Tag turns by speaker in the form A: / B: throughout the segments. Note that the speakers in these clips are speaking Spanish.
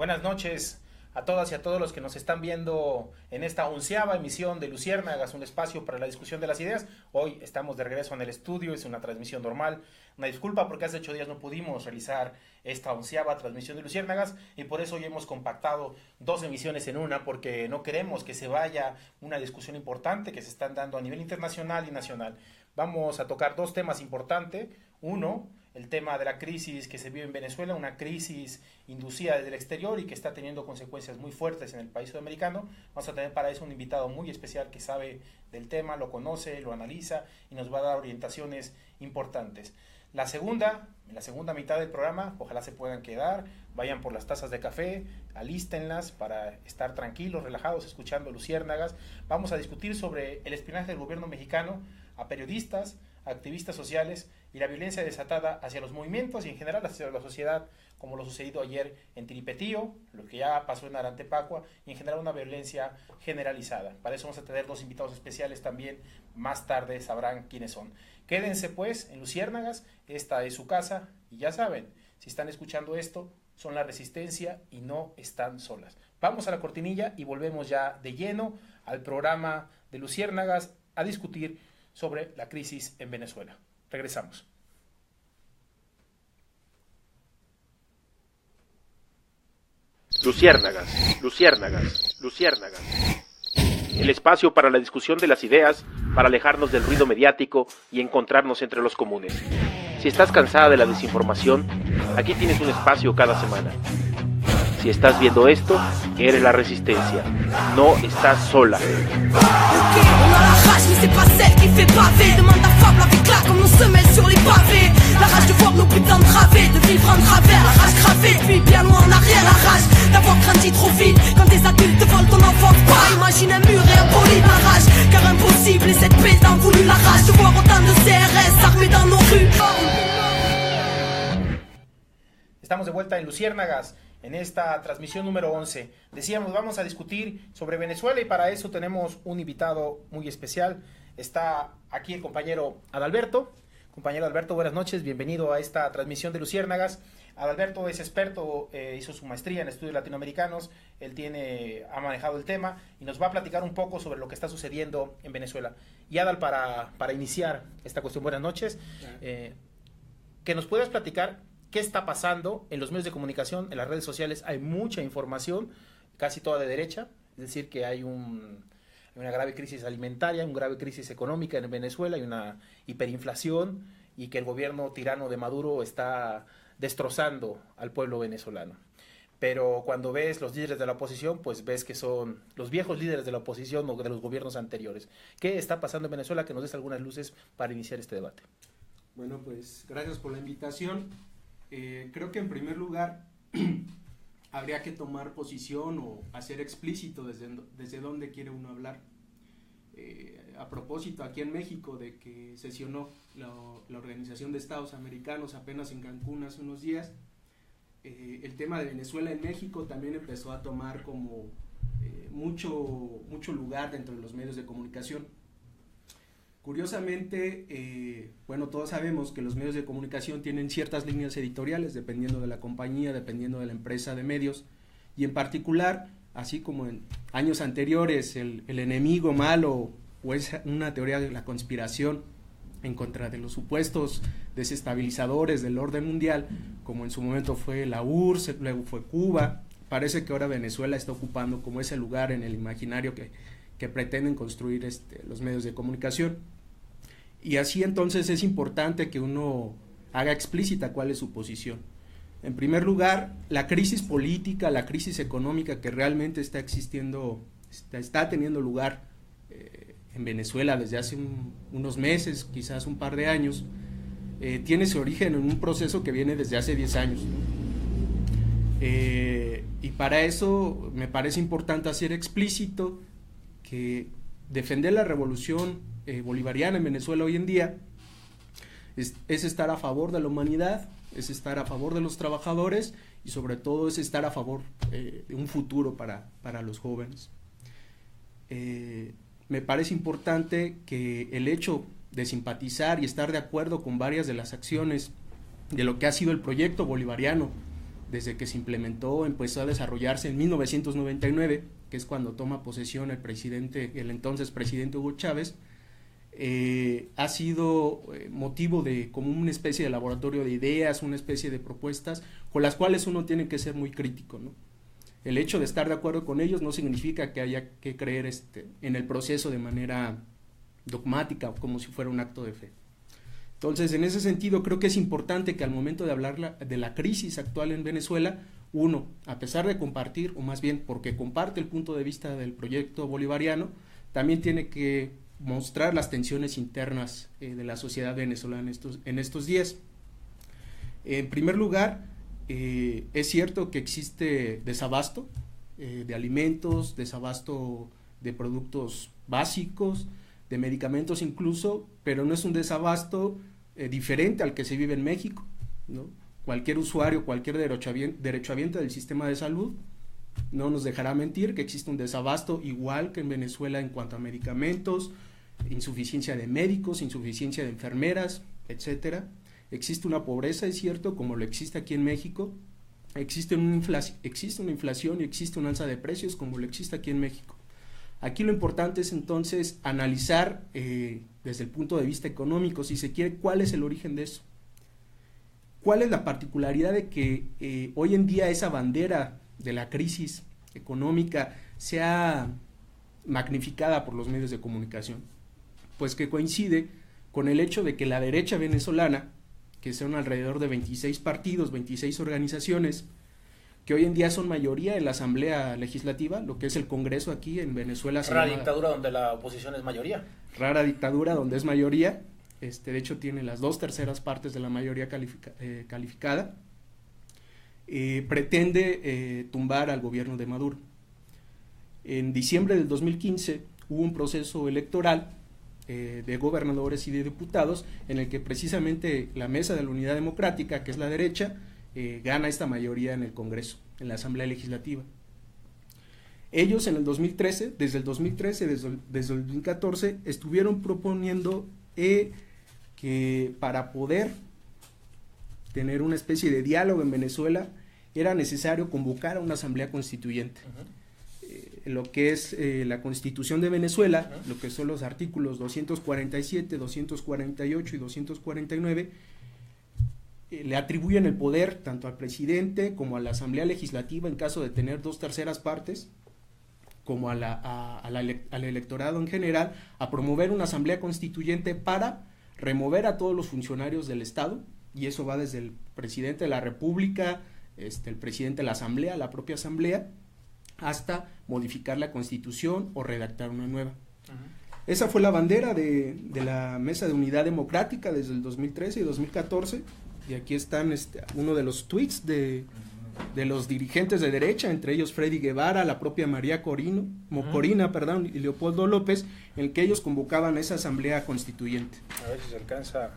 A: Buenas noches a todas y a todos los que nos están viendo en esta 11ª emisión de Luciérnagas, un espacio para la discusión de las ideas. Hoy estamos de regreso en el estudio, es una transmisión normal. Una disculpa porque hace 8 días no pudimos realizar esta 11ª transmisión de Luciérnagas y por eso hoy hemos compactado 2 emisiones en una, porque no queremos que se vaya una discusión importante que se están dando a nivel internacional y nacional. Vamos a tocar 2 temas importantes. Uno, el tema de la crisis que se vive en Venezuela, una crisis inducida desde el exterior y que está teniendo consecuencias muy fuertes en el país sudamericano. Vamos a tener para eso un invitado muy especial que sabe del tema, lo conoce, lo analiza y nos va a dar orientaciones importantes. En la segunda mitad del programa, ojalá se puedan quedar, vayan por las tazas de café, alístenlas para estar tranquilos, relajados, escuchando Luciérnagas. Vamos a discutir sobre el espionaje del gobierno mexicano a periodistas, activistas sociales y la violencia desatada hacia los movimientos y en general hacia la sociedad, como lo sucedido ayer en Tiripetío, lo que ya pasó en Arantepacua y en general una violencia generalizada. Para eso vamos a tener 2 invitados especiales también, más tarde sabrán quiénes son. Quédense pues en Luciérnagas, esta es su casa y ya saben, si están escuchando esto, son la resistencia y no están solas. Vamos a la cortinilla y volvemos ya de lleno al programa de Luciérnagas a discutir sobre la crisis en Venezuela. Regresamos.
B: Luciérnagas, Luciérnagas, Luciérnagas. El espacio para la discusión de las ideas, para alejarnos del ruido mediático y encontrarnos entre los comunes. Si estás cansada de la desinformación, aquí tienes un espacio cada semana. Si estás viendo esto, eres la resistencia. No estás sola.
A: Estamos de vuelta en Luciérnagas, en esta transmisión número 11. Decíamos, vamos a discutir sobre Venezuela y para eso tenemos un invitado muy especial. Está aquí el compañero Adalberto. Compañero Adalberto, buenas noches, bienvenido a esta transmisión de Luciérnagas. Adalberto es experto, hizo su maestría en estudios latinoamericanos, él ha manejado el tema y nos va a platicar un poco sobre lo que está sucediendo en Venezuela. Y Adal, para iniciar esta cuestión, buenas noches, que nos puedas platicar qué está pasando en los medios de comunicación, en las redes sociales. Hay mucha información, casi toda de derecha, es decir, que hay una grave crisis alimentaria, una grave crisis económica en Venezuela, hay una hiperinflación y que el gobierno tirano de Maduro está destrozando al pueblo venezolano. Pero cuando ves los líderes de la oposición, pues ves que son los viejos líderes de la oposición o de los gobiernos anteriores. ¿Qué está pasando en Venezuela? Que nos des algunas luces para iniciar este debate.
C: Bueno, pues gracias por la invitación. Creo que en primer lugar habría que tomar posición o hacer explícito desde dónde quiere uno hablar. A propósito, aquí en México, de que sesionó la Organización de Estados Americanos apenas en Cancún hace unos días, el tema de Venezuela en México también empezó a tomar como mucho lugar dentro de los medios de comunicación. Curiosamente, todos sabemos que los medios de comunicación tienen ciertas líneas editoriales dependiendo de la compañía, dependiendo de la empresa de medios, y en particular, así como en años anteriores, el enemigo malo o es una teoría de la conspiración en contra de los supuestos desestabilizadores del orden mundial, como en su momento fue la URSS, luego fue Cuba, parece que ahora Venezuela está ocupando como ese lugar en el imaginario que pretenden construir los medios de comunicación. Y así entonces es importante que uno haga explícita cuál es su posición. En primer lugar, la crisis política, la crisis económica que realmente está existiendo, está teniendo lugar en Venezuela desde hace unos meses, quizás un par de años, tiene su origen en un proceso que viene desde hace 10 años. Y para eso me parece importante hacer explícito que defender la revolución bolivariana en Venezuela hoy en día es estar a favor de la humanidad, es estar a favor de los trabajadores y sobre todo es estar a favor de un futuro para los jóvenes. Me parece importante que el hecho de simpatizar y estar de acuerdo con varias de las acciones de lo que ha sido el proyecto bolivariano desde que se implementó, empezó a desarrollarse en 1999, que es cuando toma posesión el entonces presidente Hugo Chávez, ha sido motivo de como una especie de laboratorio de ideas, una especie de propuestas con las cuales uno tiene que ser muy crítico, ¿no? El hecho de estar de acuerdo con ellos no significa que haya que creer en el proceso de manera dogmática o como si fuera un acto de fe. Entonces, en ese sentido, creo que es importante que al momento de hablar de la crisis actual en Venezuela, uno, a pesar de compartir, o más bien porque comparte el punto de vista del proyecto bolivariano, también tiene que mostrar las tensiones internas de la sociedad venezolana en estos días. En primer lugar, es cierto que existe desabasto de alimentos, desabasto de productos básicos, de medicamentos incluso, pero no es un desabasto diferente al que se vive en México, ¿no? Cualquier usuario, cualquier derechohabiente del sistema de salud no nos dejará mentir que existe un desabasto igual que en Venezuela en cuanto a medicamentos, insuficiencia de médicos, insuficiencia de enfermeras, etcétera. Existe una pobreza, es cierto, como lo existe aquí en México. Existe una inflación y existe un alza de precios como lo existe aquí en México. Aquí lo importante es entonces analizar desde el punto de vista económico, si se quiere, cuál es el origen de eso. ¿Cuál es la particularidad de que hoy en día esa bandera de la crisis económica sea magnificada por los medios de comunicación? Pues que coincide con el hecho de que la derecha venezolana, que son alrededor de 26 partidos, 26 organizaciones, que hoy en día son mayoría en la Asamblea Legislativa, lo que es el Congreso aquí en Venezuela.
A: Rara dictadura donde la oposición es mayoría.
C: Rara dictadura donde es mayoría, de hecho tiene las 2/3 partes de la mayoría calificada, pretende tumbar al gobierno de Maduro. En diciembre del 2015 hubo un proceso electoral de gobernadores y de diputados en el que precisamente la Mesa de la Unidad Democrática, que es la derecha, gana esta mayoría en el Congreso, en la Asamblea Legislativa. Ellos en el 2013, desde el 2014, estuvieron proponiendo que para poder tener una especie de diálogo en Venezuela era necesario convocar a una asamblea constituyente. Lo que es la Constitución de Venezuela, lo que son los artículos 247, 248 y 249, le atribuyen el poder tanto al presidente como a la Asamblea Legislativa en caso de tener 2/3 partes, como al electorado en general, a promover una asamblea constituyente para remover a todos los funcionarios del Estado, y eso va desde el presidente de la República, el presidente de la Asamblea, la propia Asamblea, hasta modificar la Constitución o redactar una nueva. Esa fue la bandera de la Mesa de Unidad Democrática desde el 2013 y 2014, y aquí están uno de los tweets de los dirigentes de derecha, entre ellos Freddy Guevara, la propia María Corina, y Leopoldo López, en el que ellos convocaban esa asamblea constituyente.
A: A ver si se alcanza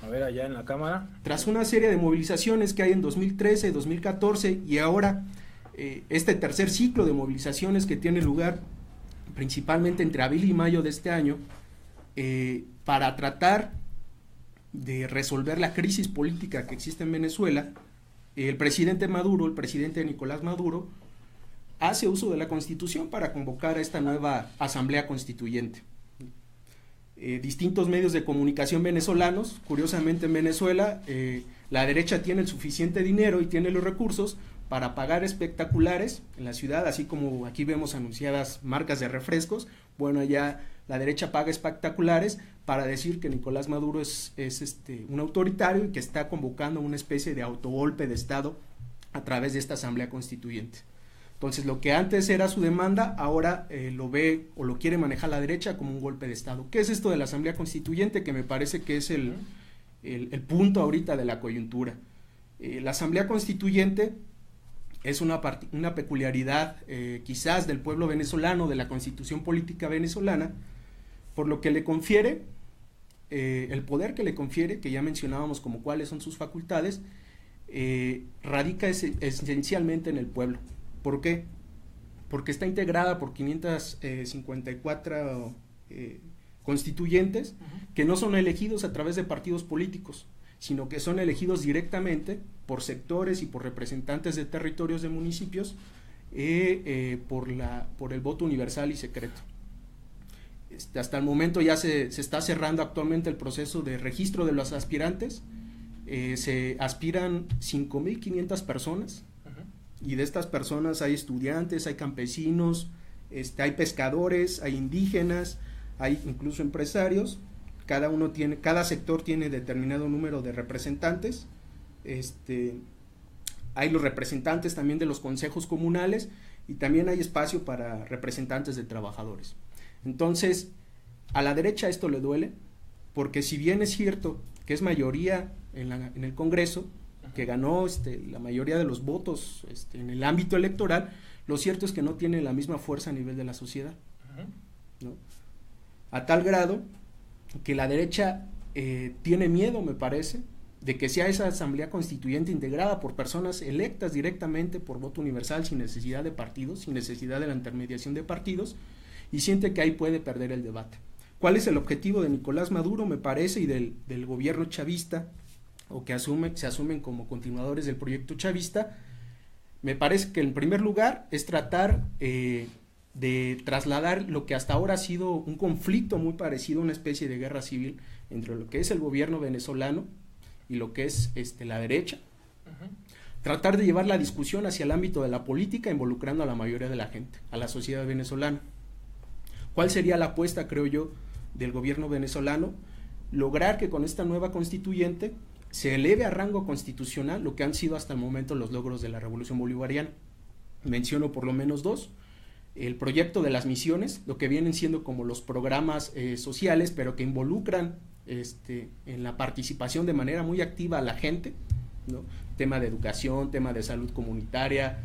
A: a ver allá en la cámara.
C: Tras una serie de movilizaciones que hay en 2013, 2014 y ahora este tercer ciclo de movilizaciones que tiene lugar principalmente entre abril y mayo de este año, para tratar de resolver la crisis política que existe en Venezuela, el presidente Nicolás Maduro, hace uso de la Constitución para convocar a esta nueva Asamblea Constituyente. Distintos medios de comunicación venezolanos, curiosamente en Venezuela, la derecha tiene el suficiente dinero y tiene los recursos para pagar espectaculares en la ciudad, así como aquí vemos anunciadas marcas de refrescos. Bueno, allá la derecha paga espectaculares para decir que Nicolás Maduro es un autoritario y que está convocando una especie de autogolpe de Estado a través de esta asamblea constituyente. Entonces, lo que antes era su demanda, ahora lo ve o lo quiere manejar la derecha como un golpe de Estado. ¿Qué es esto de la asamblea constituyente? Que me parece que es el punto ahorita de la coyuntura. La asamblea constituyente es una peculiaridad quizás del pueblo venezolano, de la constitución política venezolana, por lo que le confiere, el poder que le confiere, que ya mencionábamos como cuáles son sus facultades, radica esencialmente en el pueblo. ¿Por qué? Porque está integrada por 554 constituyentes que no son elegidos a través de partidos políticos. sino que son elegidos directamente por sectores y por representantes de territorios de municipios por el voto universal y secreto. Hasta el momento ya se está cerrando actualmente el proceso de registro de los aspirantes. Se aspiran 5.500 personas, y de estas personas hay estudiantes, hay campesinos, hay pescadores, hay indígenas, hay incluso empresarios. Cada sector tiene determinado número de representantes. Hay los representantes también de los consejos comunales, y también hay espacio para representantes de trabajadores. Entonces, a la derecha esto le duele, porque si bien es cierto que es mayoría en el Congreso, que ganó la mayoría de los votos en el ámbito electoral, lo cierto es que no tiene la misma fuerza a nivel de la sociedad, ¿no? A tal grado que la derecha tiene miedo, me parece, de que sea esa asamblea constituyente integrada por personas electas directamente por voto universal, sin necesidad de partidos, sin necesidad de la intermediación de partidos, y siente que ahí puede perder el debate. ¿Cuál es el objetivo de Nicolás Maduro, me parece, y del gobierno chavista, o que se asumen como continuadores del proyecto chavista? Me parece que en primer lugar es tratar de trasladar lo que hasta ahora ha sido un conflicto muy parecido a una especie de guerra civil entre lo que es el gobierno venezolano y lo que es la derecha. Tratar de llevar la discusión hacia el ámbito de la política, involucrando a la mayoría de la gente, a la sociedad venezolana. ¿Cuál sería la apuesta, creo yo, del gobierno venezolano? Lograr que con esta nueva constituyente se eleve a rango constitucional lo que han sido hasta el momento los logros de la Revolución Bolivariana. Menciono por lo menos dos: el proyecto de las misiones, lo que vienen siendo como los programas sociales, pero que involucran en la participación de manera muy activa a la gente, ¿no? Tema de educación, tema de salud comunitaria,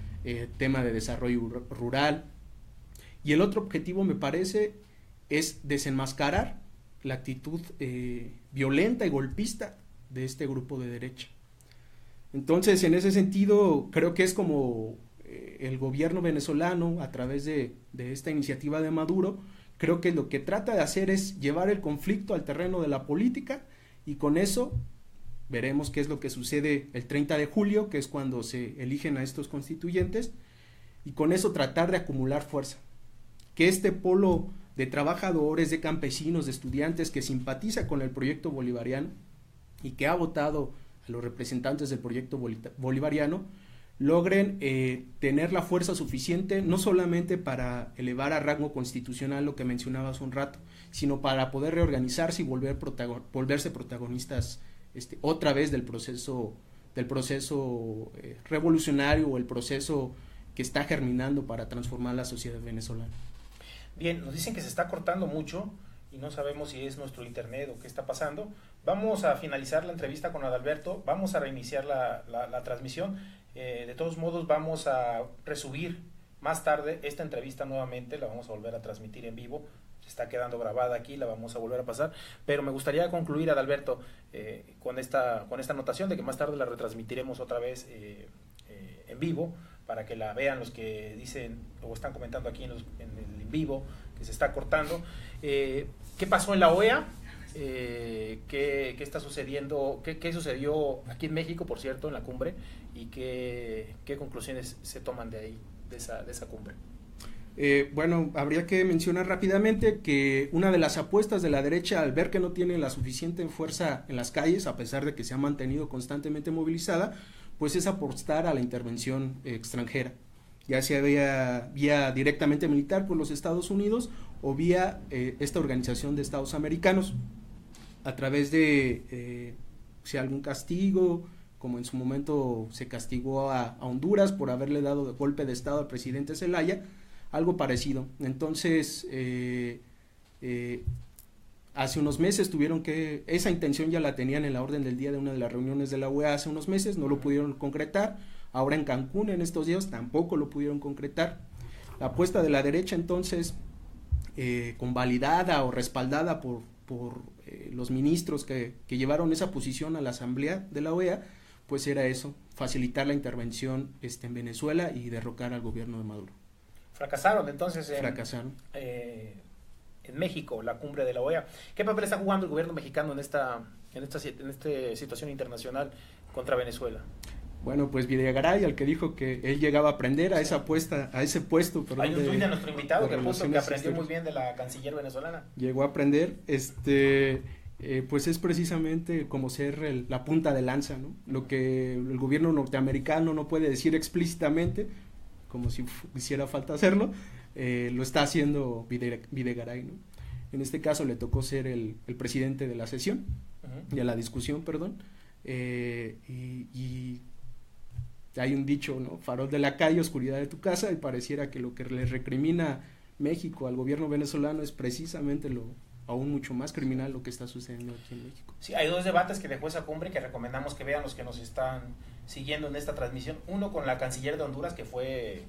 C: tema de desarrollo rural. Y el otro objetivo, me parece, es desenmascarar la actitud violenta y golpista de este grupo de derecha. Entonces, en ese sentido, creo que es como el gobierno venezolano, a través de esta iniciativa de Maduro, creo que lo que trata de hacer es llevar el conflicto al terreno de la política, y con eso veremos qué es lo que sucede el 30 de julio, que es cuando se eligen a estos constituyentes, y con eso tratar de acumular fuerza. Que este polo de trabajadores, de campesinos, de estudiantes que simpatiza con el proyecto bolivariano y que ha votado a los representantes del proyecto bolivariano, logren tener la fuerza suficiente, no solamente para elevar a rango constitucional lo que mencionaba hace un rato, sino para poder reorganizarse y volverse protagonistas otra vez del proceso revolucionario, o el proceso que está germinando para transformar la sociedad venezolana.
A: Bien, nos dicen que se está cortando mucho y no sabemos si es nuestro internet o qué está pasando. Vamos a finalizar la entrevista con Adalberto, vamos a reiniciar la transmisión. De todos modos, vamos a resubir más tarde esta entrevista nuevamente, la vamos a volver a transmitir en vivo. Se está quedando grabada aquí, la vamos a volver a pasar, pero me gustaría concluir, Adalberto, con esta anotación de que más tarde la retransmitiremos otra vez en vivo, para que la vean los que dicen o están comentando aquí en el en vivo que se está cortando. ¿Qué pasó en la OEA? ¿Qué está sucediendo? ¿Qué sucedió aquí en México, por cierto, en la cumbre? ¿Y qué conclusiones se toman de ahí, de esa cumbre?
C: Bueno, habría que mencionar rápidamente que una de las apuestas de la derecha, al ver que no tiene la suficiente fuerza en las calles, a pesar de que se ha mantenido constantemente movilizada, pues es apostar a la intervención extranjera, ya sea vía directamente militar por los Estados Unidos, o vía esta organización de Estados Americanos, a través de algún castigo, como en su momento se castigó a Honduras por haberle dado golpe de Estado al presidente Zelaya, algo parecido. Entonces, hace unos meses esa intención ya la tenían en la orden del día de una de las reuniones de la OEA hace unos meses, no lo pudieron concretar. Ahora en Cancún, en estos días, tampoco lo pudieron concretar. La apuesta de la derecha, entonces, convalidada o respaldada por los ministros que llevaron esa posición a la asamblea de la OEA, pues era eso, facilitar la intervención en Venezuela y derrocar al gobierno de Maduro.
A: Fracasaron entonces
C: Fracasaron.
A: En México, la cumbre de la OEA. ¿Qué papel está jugando el gobierno mexicano en esta en esta situación internacional contra Venezuela?
C: Bueno, pues Videgaray, al que dijo que él llegaba a aprender a esa puesta, a ese puesto. Perdón,
A: hay un tuit de nuestro invitado que puso que aprendió
C: exteriores.
A: muy bien de la canciller venezolana.
C: Llegó a aprender, pues es precisamente como ser la punta de lanza, ¿no? Lo que el gobierno norteamericano no puede decir explícitamente, como si hiciera falta hacerlo, lo está haciendo Videgaray, ¿no? En este caso le tocó ser el presidente de la sesión, de la discusión, perdón, y hay un dicho, ¿no? Farol de la calle, oscuridad de tu casa, y pareciera que lo que le recrimina México al gobierno venezolano es precisamente aún mucho más criminal lo que está sucediendo aquí en México.
A: Sí, hay dos debates que dejó esa cumbre que recomendamos que vean los que nos están siguiendo en esta transmisión. Uno con la canciller de Honduras, que fue